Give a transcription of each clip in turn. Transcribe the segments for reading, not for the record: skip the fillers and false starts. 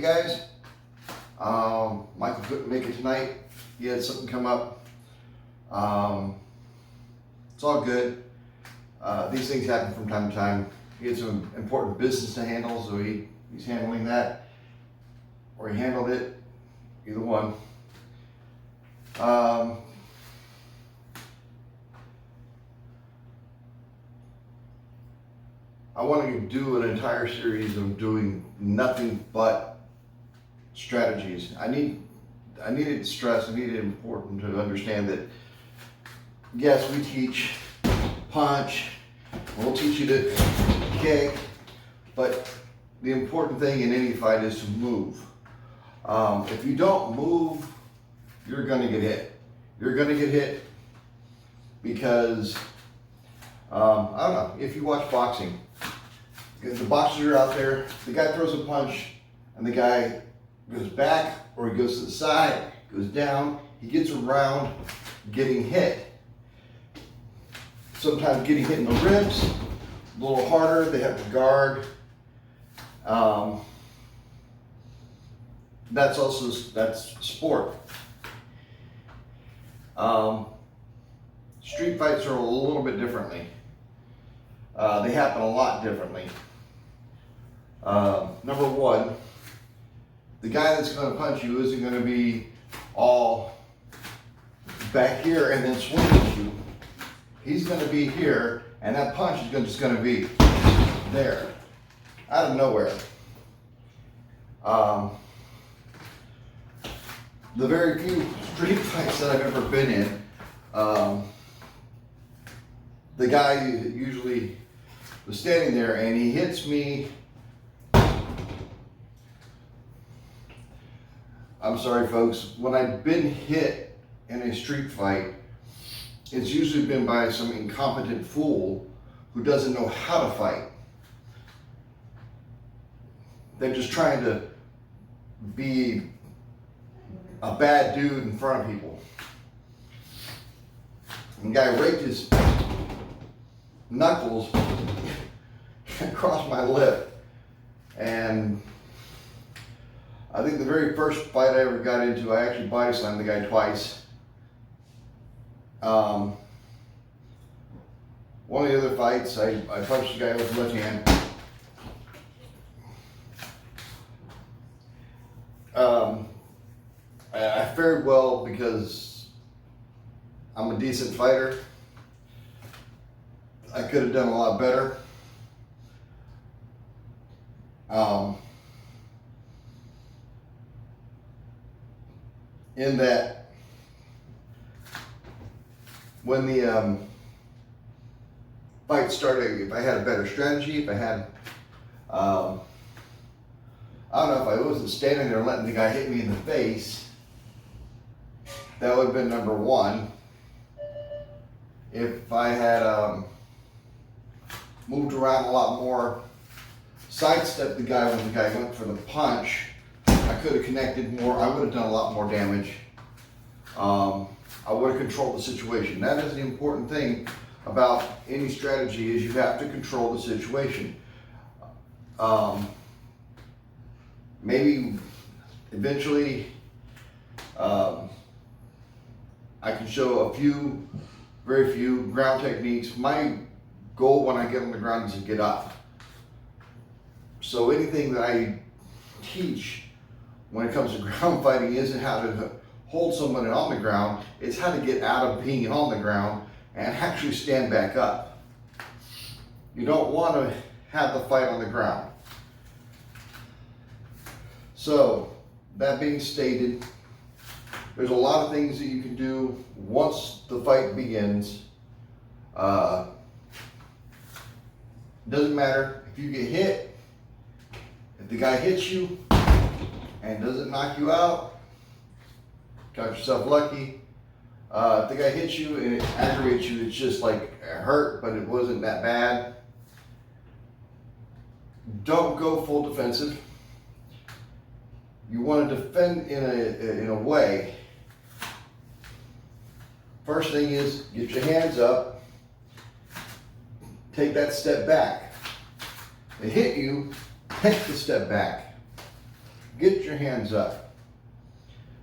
guys. Michael couldn't make it tonight. He had something come up. It's all good. These things happen from time to time. He had some important business to handle, so he's handling that, or he handled it, either one. I want to do an entire series of doing nothing but strategies. I needed to stress, I needed important to understand that, yes, we teach punch, we'll teach you to kick, but the important thing in any fight is to move. If you don't move, you're going to get hit. You're going to get hit because, I don't know, if you watch boxing, the boxers are out there, the guy throws a punch, and the guy goes back, or he goes to the side, goes down, he gets around getting hit. Sometimes getting hit in the ribs, a little harder, they have to guard. That's sport. Street fights are a little bit differently. They happen a lot differently. Number one, the guy that's going to punch you isn't going to be all back here and then swing at you. He's going to be here, and that punch is just going to be there, out of nowhere. The very few street fights that I've ever been in, the guy usually was standing there and he hits me. I'm sorry folks, when I've been hit in a street fight, it's usually been by some incompetent fool who doesn't know how to fight. They're just trying to be a bad dude in front of people. And the guy raked his knuckles across my lip, and I think the very first fight I ever got into, I actually body slammed the guy twice. One of the other fights, I punched the guy with the left hand. I fared well because I'm a decent fighter. I could have done a lot better. In that, when the fight started, if I had a better strategy, if I had, I don't know, if I wasn't standing there letting the guy hit me in the face, that would have been number one. If I had moved around a lot more, sidestepped the guy when the guy went for the punch, I could have connected more, I would have done a lot more damage. I would have controlled the situation. That is the important thing about any strategy, is you have to control the situation. Maybe eventually I can show very few ground techniques. My goal when I get on the ground is to get up. So anything that I teach when it comes to ground fighting isn't how to hold someone on the ground, it's how to get out of being on the ground and actually stand back up. You don't want to have the fight on the ground. So, that being stated, there's a lot of things that you can do once the fight begins. Doesn't matter if you get hit, if the guy hits you and doesn't knock you out, count yourself lucky. If the guy hits you and it aggravates you, it's just like it hurt, but it wasn't that bad. Don't go full defensive. You want to defend in a way. First thing is, get your hands up, take that step back. They hit you, take the step back. get your hands up.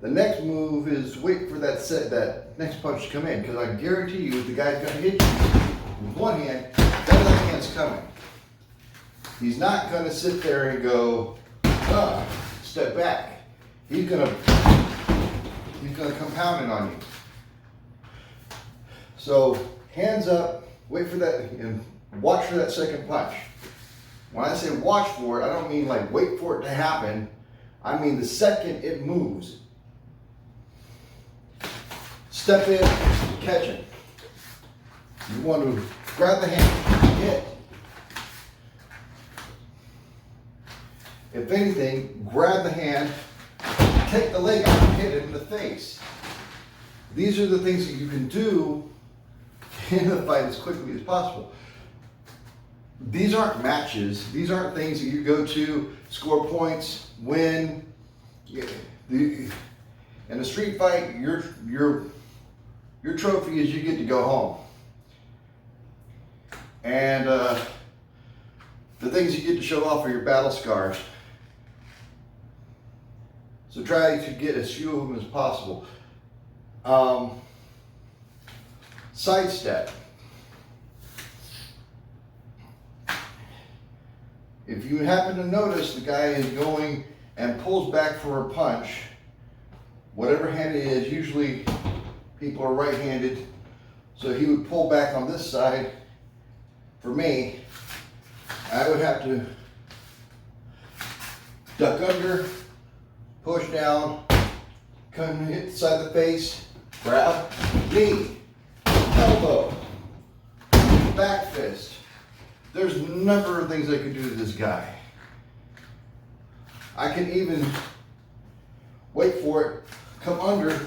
The next move is wait for that next punch to come in, because I guarantee you if the guy's gonna hit you with one hand, that other hand's coming. He's not gonna sit there and go, step back. He's gonna come pounding on you. So hands up, wait for that, and watch for that second punch. When I say watch for it, I don't mean like wait for it to happen. I mean the second it moves, step in, catch it. You want to grab the hand, hit. If anything, grab the hand, take the leg out and hit it in the face. These are the things that you can do in the fight as quickly as possible. These aren't matches. These aren't things that you go to, score points, win. In a street fight, your trophy is you get to go home. And the things you get to show off are your battle scars. So try to get as few of them as possible. Sidestep. If you happen to notice the guy is going and pulls back for a punch, whatever hand it is, usually people are right-handed, so he would pull back on this side. For me, I would have to duck under, push down, come hit the side of the face, grab, knee, elbow, back fist. There's a number of things I could do to this guy. I can even wait for it, come under,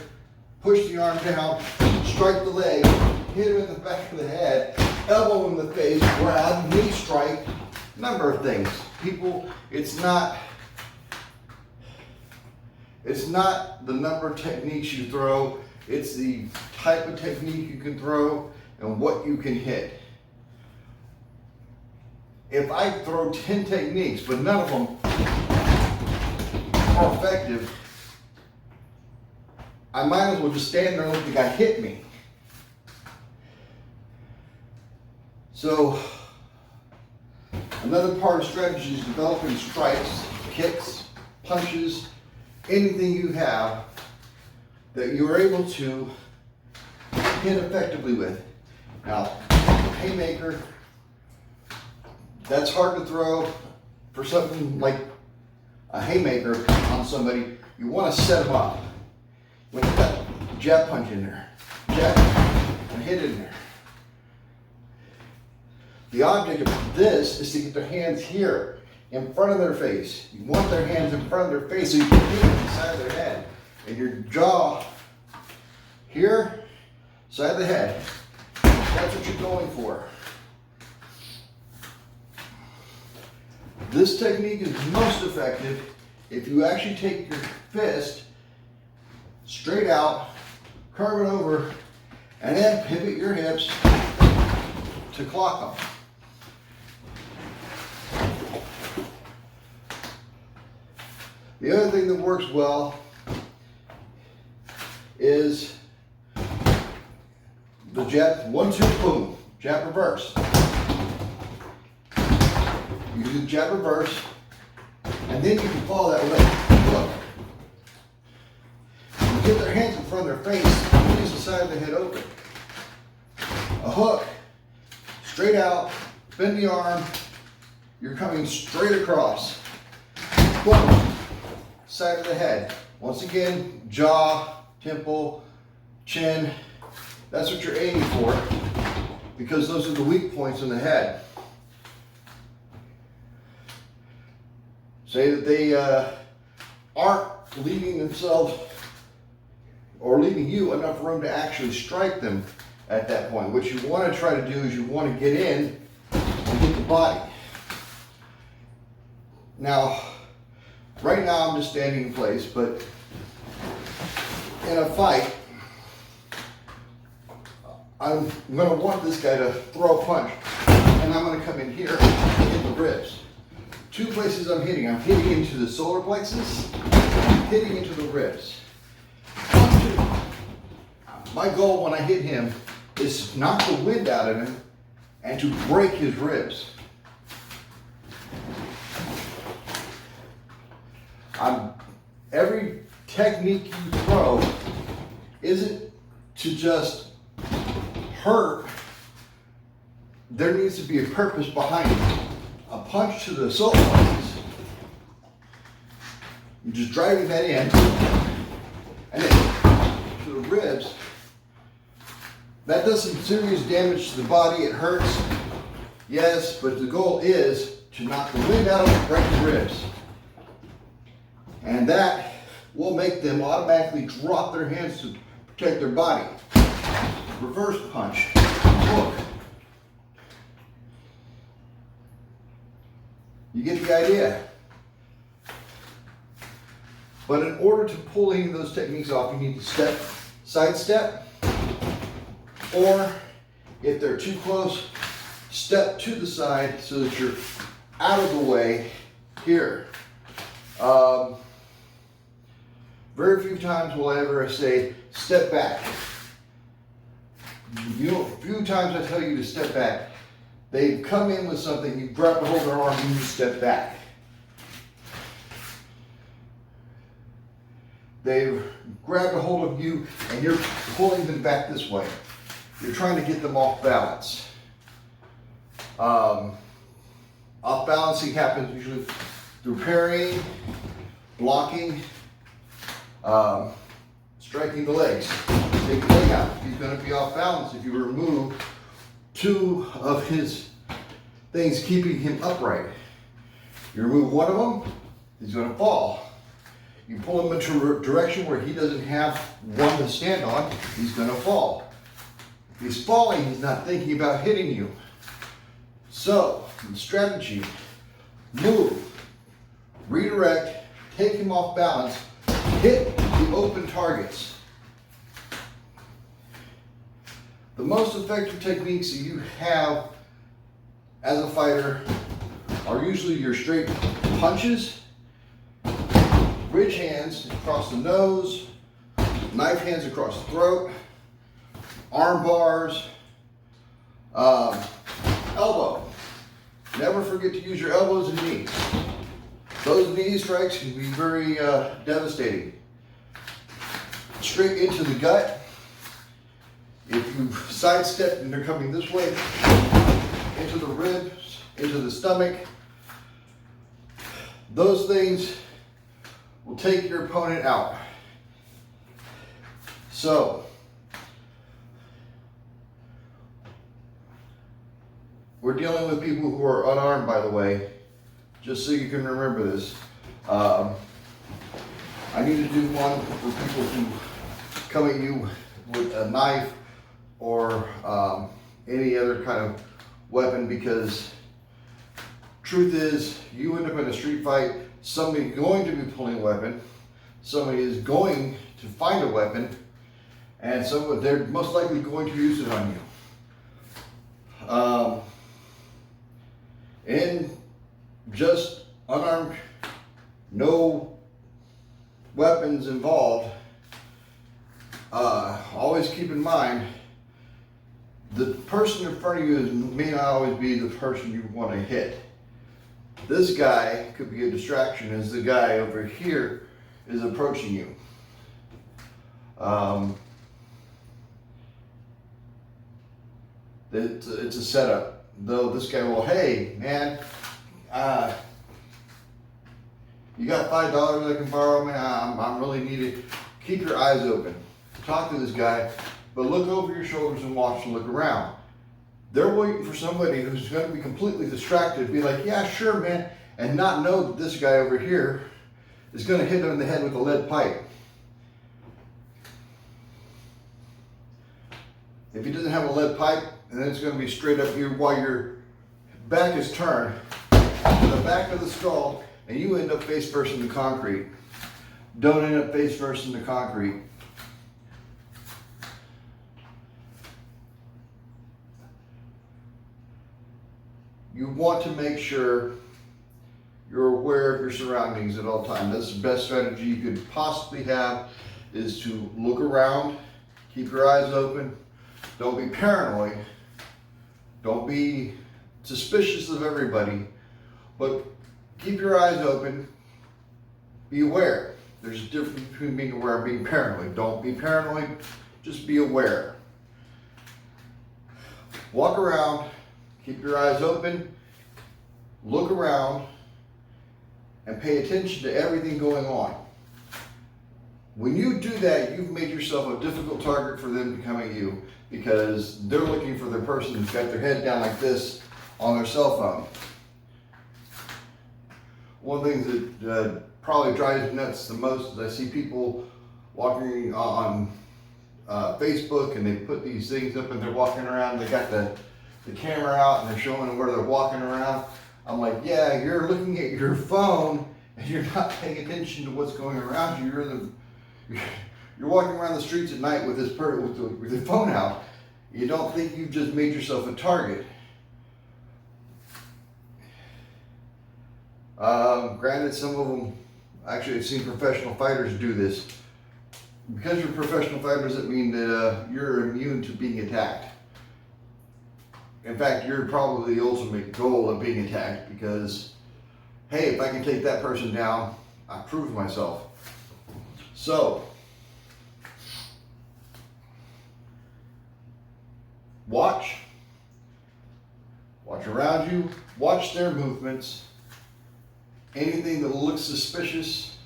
push the arm down, strike the leg, hit him in the back of the head, elbow in the face, grab, knee strike, number of things. People, it's not the number of techniques you throw, it's the type of technique you can throw and what you can hit. If I throw 10 techniques, but none of them are effective, I might as well just stand there and let the guy hit me. So, another part of strategy is developing strikes, kicks, punches, anything you have that you are able to hit effectively with. Now, haymaker, that's hard to throw for something like a haymaker on somebody. You want to set them up. When you got jab punch in there, jab and hit it in there. The object of this is to get their hands here in front of their face. You want their hands in front of their face so you can hit them inside their head. And your jaw here, side of the head. That's what you're going for. This technique is most effective if you actually take your fist straight out, curve it over, and then pivot your hips to clock them. The other thing that works well is the jab, 1, 2, boom, jab reverse. You do the jab reverse, and then you can follow that with a hook. You get their hands in front of their face, squeeze the side of the head open. A hook, straight out, bend the arm, you're coming straight across. Boom, side of the head. Once again, jaw, temple, chin, that's what you're aiming for because those are the weak points in the head. Say that they aren't leaving themselves or leaving you enough room to actually strike them at that point. What you want to try to do is you want to get in and get the body. Now, right now I'm just standing in place, but in a fight, I'm going to want this guy to throw a punch, and I'm going to come in here and hit the ribs. 2 two places I'm hitting. I'm hitting into the solar plexus, I'm hitting into the ribs. My goal when I hit him is to knock the wind out of him and to break his ribs. Every technique you throw isn't to just hurt. There needs to be a purpose behind it. A punch to the solar plexus, you're just driving that in, and then to the ribs. That does some serious damage to the body. It hurts, yes, but the goal is to knock the wind out of it, break the ribs. And that will make them automatically drop their hands to protect their body. Reverse punch, hook. You get the idea. But in order to pull any of those techniques off, you need to sidestep, or if they're too close, step to the side so that you're out of the way here. Very few times will I ever say step back. Few times I tell you to step back. They come in with something, you grab a hold of their arm, and you step back. They've grabbed a hold of you, and you're pulling them back this way. You're trying to get them off balance. Off balancing happens usually through parrying, blocking, striking the legs. Take the leg out. He's going to be off balance if you remove two of his things keeping him upright. You remove one of them, he's going to fall. You pull him into a direction where he doesn't have one to stand on, he's going to fall. If he's falling, he's not thinking about hitting you. So, the strategy, move, redirect, take him off balance, hit the open targets. The most effective techniques that you have as a fighter are usually your straight punches, ridge hands across the nose, knife hands across the throat, arm bars, elbow. Never forget to use your elbows and knees. Those knee strikes can be very devastating. Straight into the gut. If you sidestep and they're coming this way, into the ribs, into the stomach, those things will take your opponent out. So, we're dealing with people who are unarmed, by the way, just so you can remember this. I need to do one for people who come at you with a knife or any other kind of weapon, because truth is, you end up in a street fight, somebody's going to be pulling a weapon, somebody is going to find a weapon, and so they're most likely going to use it on you. And just unarmed, no weapons involved, always keep in mind, the person in front of you may not always be the person you want to hit. This guy could be a distraction as the guy over here is approaching you. It's a setup. Though this guy will, hey man, you got $5 I can borrow, man? I'm really needed. Keep your eyes open. Talk to this guy, but look over your shoulders and watch and look around. They're waiting for somebody who's going to be completely distracted, be like, yeah, sure, man, and not know that this guy over here is going to hit him in the head with a lead pipe. If he doesn't have a lead pipe, then it's going to be straight up here while your back is turned to the back of the skull, and you end up face first in the concrete. Don't end up face first in the concrete. You want to make sure You're aware of your surroundings at all times. That's the best strategy you could possibly have, is to look around, keep your eyes open. Don't be paranoid. Don't be suspicious of everybody, but keep your eyes open. Be aware. There's a difference between being aware and being paranoid. Don't be paranoid, just be aware. Walk around, keep your eyes open, look around, and pay attention to everything going on. When you do that, you've made yourself a difficult target for them to come at you, because they're looking for the person who's got their head down like this on their cell phone. One of the things that probably drives me nuts the most is I see people walking on Facebook, and they put these things up and they're walking around, they got the camera out and they're showing where they're walking around. I'm like, yeah, you're looking at your phone and you're not paying attention to what's going around you. You're walking around the streets at night with this with your phone out. You don't think you've just made yourself a target. Granted, some of them, actually I've seen professional fighters do this. Because you're professional fighters, doesn't mean that you're immune to being attacked. In fact, you're probably the ultimate goal of being attacked, because, hey, if I can take that person down, I proved myself. So, watch around you, watch their movements. Anything that looks suspicious,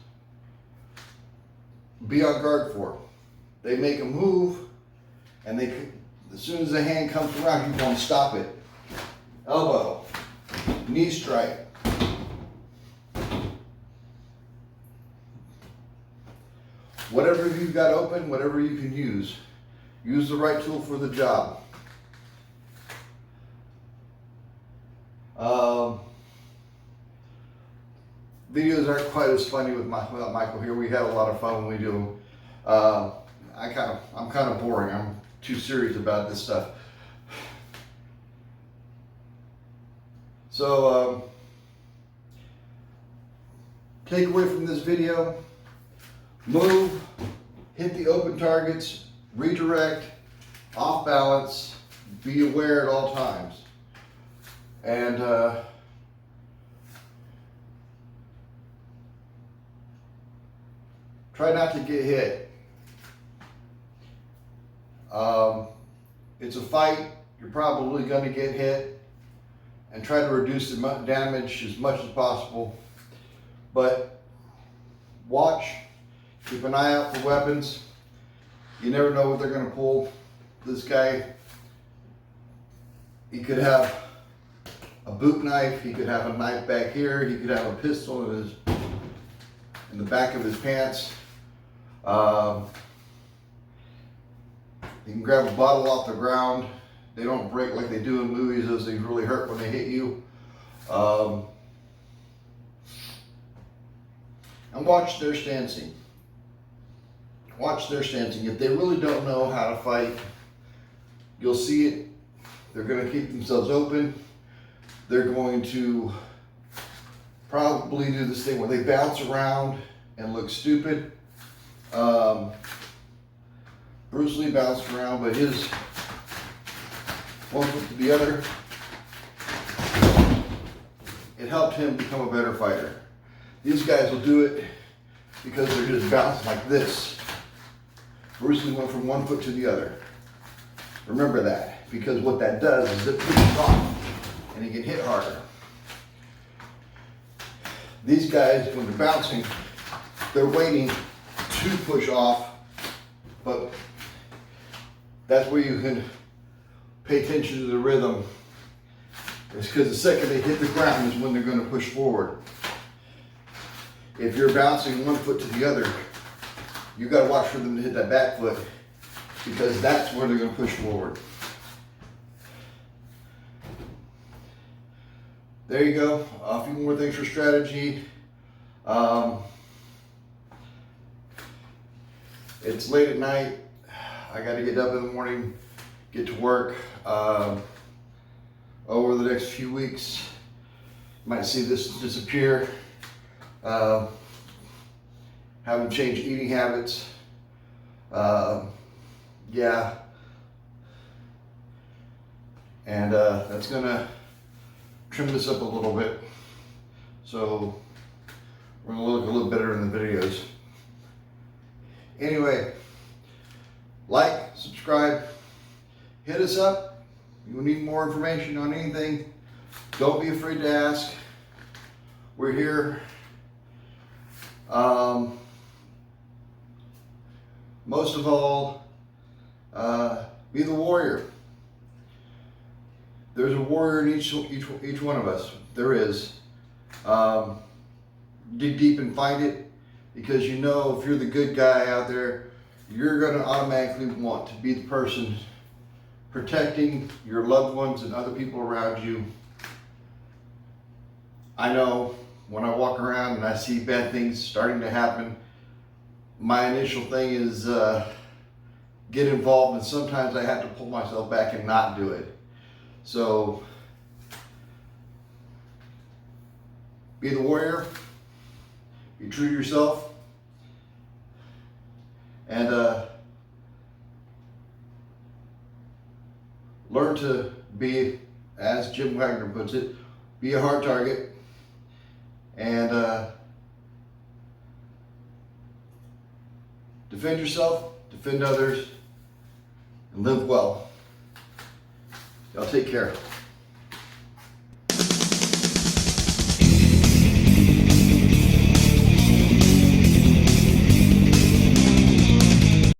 be on guard for. They make a move, and as soon as the hand comes around, you want to stop it. Elbow, knee strike. Whatever you've got open, whatever you can use the right tool for the job. Videos aren't quite as funny with Michael here. We have a lot of fun when we do them. I'm kind of boring. I'm too serious about this stuff. So, take away from this video: move, hit the open targets, redirect, off balance, be aware at all times. And try not to get hit. It's a fight. You're probably going to get hit, and try to reduce the damage as much as possible. But watch, keep an eye out for weapons. You never know what they're going to pull. This guy, he could have a boot knife, he could have a knife back here, he could have a pistol in the back of his pants. You can grab a bottle off the ground. They don't break like they do in movies. Those things really hurt when they hit you. And watch their stancing. Watch their stancing. If they really don't know how to fight, you'll see it. They're going to keep themselves open. They're going to probably do this thing where they bounce around and look stupid. Bruce Lee bounced around, but his one foot to the other, it helped him become a better fighter. These guys will do it because they're just bouncing like this. Bruce Lee went from one foot to the other. Remember that, because what that does is it pushes off and he can hit harder. These guys, when they're bouncing, they're waiting to push off, but that's where you can pay attention to the rhythm. It's because the second they hit the ground is when they're going to push forward. If you're bouncing one foot to the other, you got to watch for them to hit that back foot, because that's where they're going to push forward. There you go. A few more things for strategy. It's late at night. I got to get up in the morning, get to work. Over the next few weeks, Might see this disappear. Have them change eating habits. Yeah. And that's gonna trim this up a little bit. So we're gonna look a little better in the videos. Anyway, like, subscribe, hit us up. You need more information on anything, don't be afraid to ask. We're here. Most of all, be the warrior. There's a warrior in each one of us. There is. Dig deep and find it, because you know if you're the good guy out there, you're going to automatically want to be the person protecting your loved ones and other people around you. I know when I walk around and I see bad things starting to happen, my initial thing is get involved, and sometimes I have to pull myself back and not do it. So be the warrior, be true to yourself, and learn to be, as Jim Wagner puts it, be a hard target, and defend yourself, defend others, and live well. Y'all take care.